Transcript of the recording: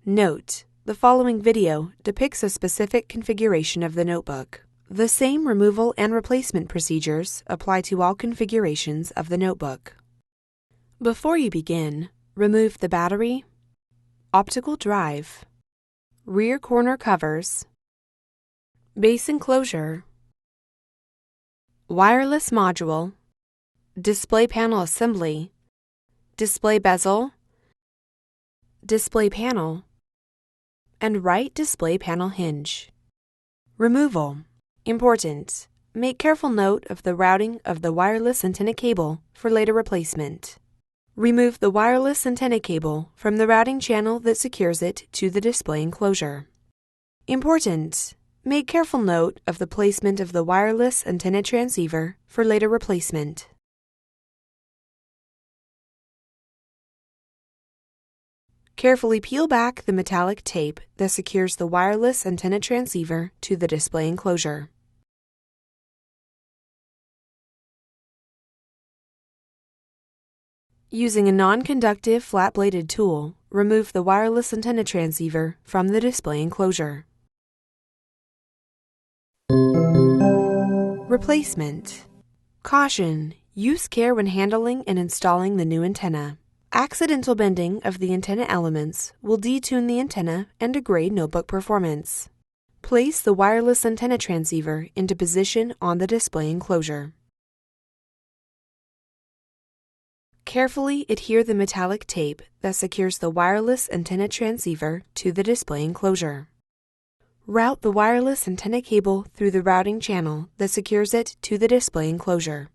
Note: the following video depicts a specific configuration of the notebook. The same removal and replacement procedures apply to all configurations of the notebook. Before you begin, remove the battery, optical drive, rear corner covers, base enclosure, wireless module, display panel assembly, display bezel, display panel, and right display panel hinge. Removal. Important. Make careful note of the routing of the wireless antenna cable for later replacement. Remove the wireless antenna cable from the routing channel that secures it to the display enclosure. Important. Make careful note of the placement of the wireless antenna transceiver for later replacement. Carefully peel back the metallic tape that secures the wireless antenna transceiver to the display enclosure. Using a non-conductive flat-bladed tool, remove the wireless antenna transceiver from the display enclosure. Replacement. Caution: use care when handling and installing the new antenna. Accidental bending of the antenna elements will detune the antenna and degrade notebook performance. Place the wireless antenna transceiver into position on the display enclosure. Carefully adhere the metallic tape that secures the wireless antenna transceiver to the display enclosure. Route the wireless antenna cable through the routing channel that secures it to the display enclosure.